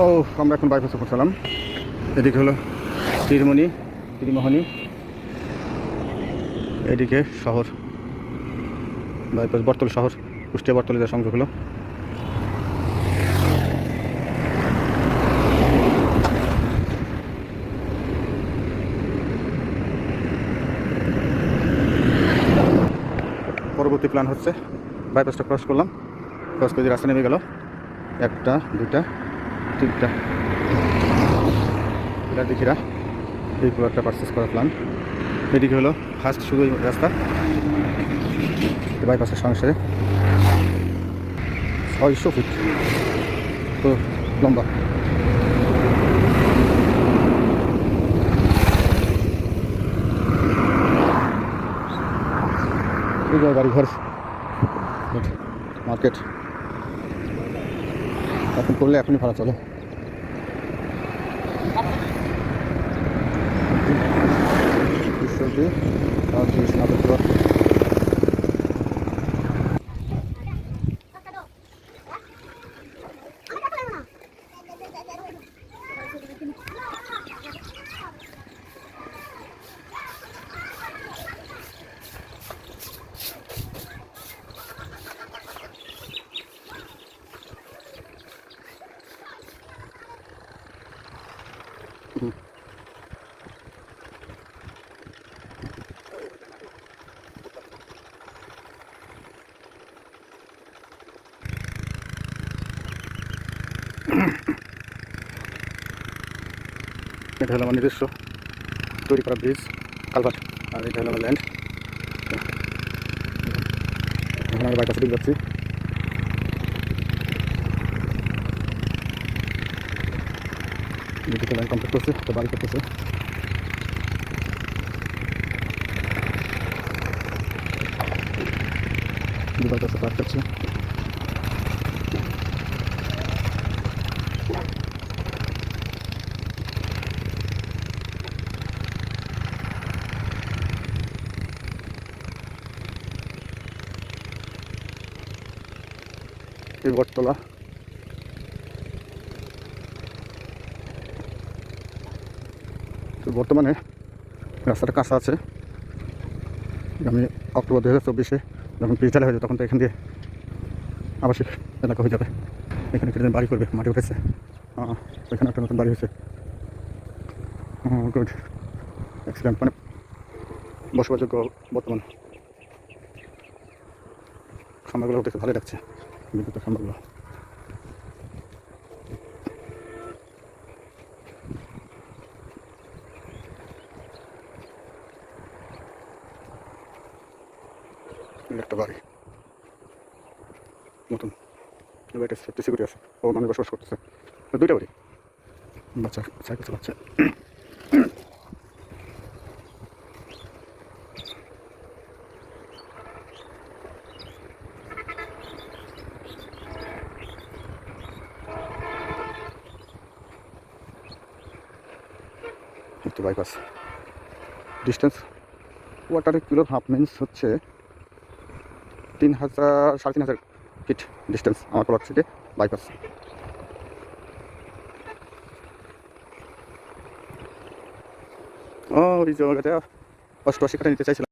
ও আমরা এখন বাইপাসে পৌঁছালাম। এদিকে হলো তীরমোহনী, এদিকে শহর বাইপাস বটতলী শহর, কুষ্টিয়া বটতলী যা সংযোগ হলো। পরবর্তী প্ল্যান হচ্ছে বাইপাসটা ক্রস করলাম, ক্রস করে রাস্তা নেমে গেল 1টা 2টা 3টা এটার দিকিরা এই কুলারটা পারচেস করার প্ল্যান। এদিকে হলো ফার্স্ট শুধু রাস্তা বাইপাসের সংসারে 600 ফিট তো লম্বা। বাড়িঘর মার্কেট এখন করলে এখনই ভাড়া চলে। এটা হলো আমার নিজস্ব তৈরি করা ব্রিজ কালভার্ট, আর এটা হলো আমার ল্যান্ড। এখন আমরা বাইপাসে দিকে যাচ্ছি। দুটো লাইন কমপ্লিট করছে, তো বাড়ি করতেছে। বাইপাসে পার্ক করছে। বটতলা তো বর্তমানে রাস্তাটা কাঁচা আছে। আমি অক্টোবর 2024 যখন পিচ ঢালা হয়ে যাবে তখন তো এখান দিয়ে আবাসিক এলাকা হয়ে যাবে। এখানে কিছুদিন বাড়ি করবে, মাটি উঠেছে, এখানে একটা নতুন বাড়ি হয়েছে। গুড এক্সিলেন্ট, মানে বসবাসযোগ্য। বর্তমান খাম্বাগুলো উঠেছে, ভালোই লাগছে বিদ্যুতের খাম্বাগুলো। একটা বাড়ি নতুন, এটা সেফটি সিকিউরিটি আছে, ও মানুষ বসবাস করতেছে। দুইটা বাড়ি, বাচ্চা সাইকেল চালাচ্ছে। একটু bypass distance 1.5 kilo half means হচ্ছে 3,000 ফিট ডিস্টেন্স আমার প্লট থেকে বাইপাস। ও এই জায়গাটা 88 কাঠা নিতে চাইছিলাম।